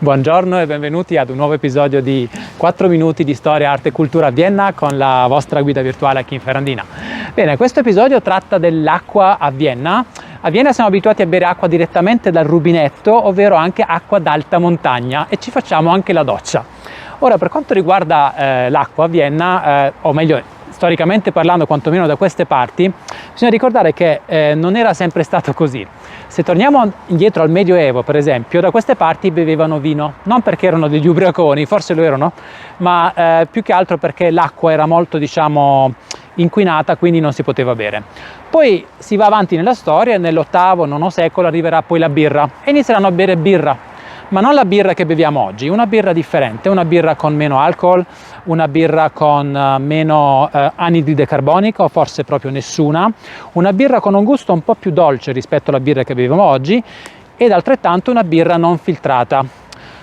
Buongiorno e benvenuti ad un nuovo episodio di 4 minuti di storia, arte e cultura a Vienna con la vostra guida virtuale Kim Ferrandina. Bene, questo episodio tratta dell'acqua a Vienna. A Vienna siamo abituati a bere acqua direttamente dal rubinetto, ovvero anche acqua d'alta montagna, e ci facciamo anche la doccia. Ora, per quanto riguarda l'acqua a Vienna, o meglio, storicamente parlando, quantomeno da queste parti, bisogna ricordare che non era sempre stato così. Se torniamo indietro al Medioevo, per esempio, da queste parti bevevano vino, non perché erano degli ubriaconi, forse lo erano, ma più che altro perché l'acqua era molto, inquinata, quindi non si poteva bere. Poi si va avanti nella storia e nell'VIII-IX secolo arriverà poi la birra e inizieranno a bere birra. Ma non la birra che beviamo oggi, una birra differente, una birra con meno alcol, una birra con meno anidride carbonica o forse proprio nessuna, una birra con un gusto un po' più dolce rispetto alla birra che beviamo oggi ed altrettanto una birra non filtrata.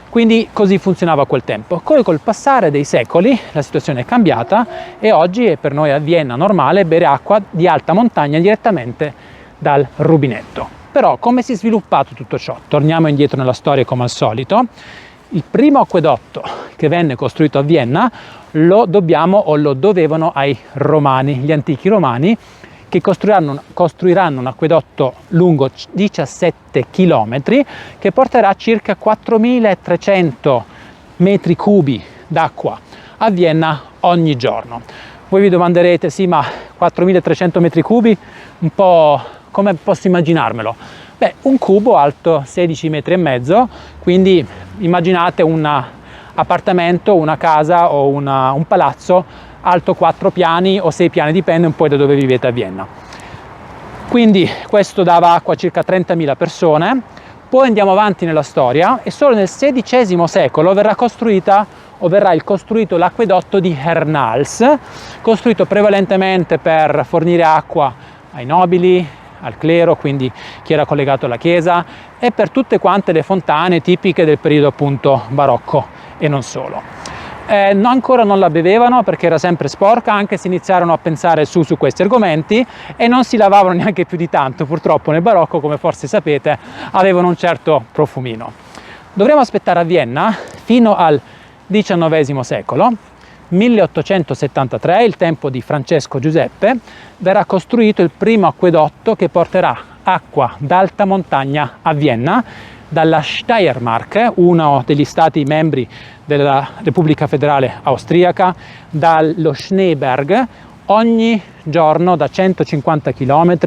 Quindi così funzionava a quel tempo. Poi col passare dei secoli la situazione è cambiata e oggi è per noi a Vienna normale bere acqua di alta montagna direttamente dal rubinetto. Però come si è sviluppato tutto ciò? Torniamo indietro nella storia come al solito. Il primo acquedotto che venne costruito a Vienna lo dobbiamo o lo dovevano ai romani, gli antichi romani, che costruiranno un acquedotto lungo 17 km che porterà circa 4.300 metri cubi d'acqua a Vienna ogni giorno. Voi vi domanderete, sì, ma 4.300 metri cubi, un po' come posso immaginarmelo? Beh, un cubo alto 16 metri e mezzo, quindi immaginate un appartamento, una casa o un palazzo alto 4 piani o 6 piani, dipende un po' da dove vivete a Vienna. Quindi questo dava acqua a circa 30.000 persone. Poi andiamo avanti nella storia e solo nel XVI secolo verrà costruito l'acquedotto di Hernals, costruito prevalentemente per fornire acqua ai nobili, al clero, quindi chi era collegato alla chiesa, e per tutte quante le fontane tipiche del periodo appunto barocco e non solo. Ancora non la bevevano perché era sempre sporca, anche se iniziarono a pensare su questi argomenti, e non si lavavano neanche più di tanto, purtroppo nel barocco, come forse sapete, avevano un certo profumino. Dovremo aspettare a Vienna fino al XIX secolo. 1873, il tempo di Francesco Giuseppe, verrà costruito il primo acquedotto che porterà acqua d'alta montagna a Vienna dalla Steiermark, uno degli stati membri della Repubblica Federale Austriaca, dallo Schneeberg, ogni giorno da 150 km,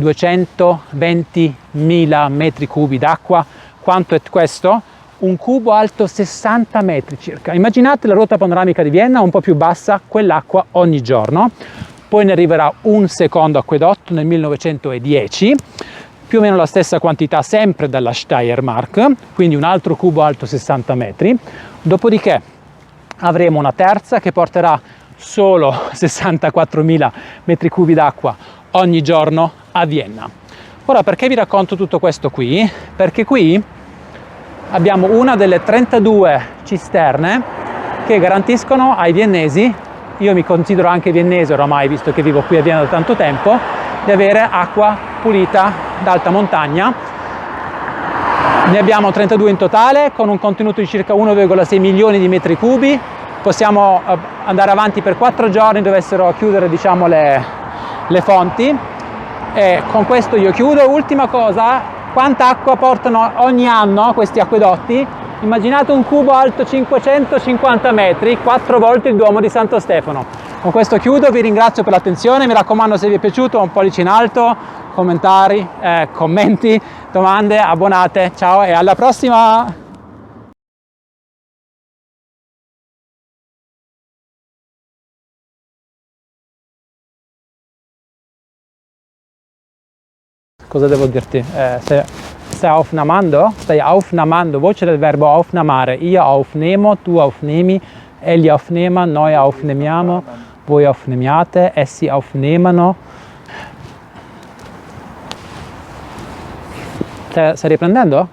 220.000 metri cubi d'acqua. Quanto è questo? Un cubo alto 60 metri circa. Immaginate la ruota panoramica di Vienna un po' più bassa, quell'acqua ogni giorno. Poi ne arriverà un secondo acquedotto nel 1910, più o meno la stessa quantità sempre dalla Steiermark, quindi un altro cubo alto 60 metri. Dopodiché avremo una terza che porterà solo 64.000 metri cubi d'acqua ogni giorno a Vienna. Ora, perché vi racconto tutto questo qui? Perché qui abbiamo una delle 32 cisterne che garantiscono ai viennesi, io mi considero anche viennese oramai visto che vivo qui a Vienna da tanto tempo, di avere acqua pulita d'alta montagna. Ne abbiamo 32 in totale con un contenuto di circa 1,6 milioni di metri cubi. Possiamo andare avanti per 4 giorni, dovessero chiudere le fonti, e con questo io chiudo. Ultima cosa, quanta acqua portano ogni anno questi acquedotti? Immaginate un cubo alto 550 metri, 4 volte il Duomo di Santo Stefano. Con questo chiudo, vi ringrazio per l'attenzione, mi raccomando, se vi è piaciuto un pollice in alto, commenti, domande, abbonate, ciao e alla prossima! Cosa devo dirti? Stai aufnamando, voce del verbo aufnamare. Io aufnemo, tu aufnemi, egli aufnema, noi aufnemiamo, voi aufnemiate, essi aufnemano. Stai riprendendo?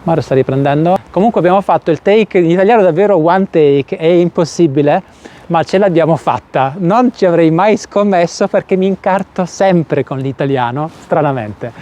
Mario sta riprendendo. Comunque abbiamo fatto il take, in italiano davvero one take, è impossibile, ma ce l'abbiamo fatta. Non ci avrei mai scommesso perché mi incarto sempre con l'italiano, stranamente.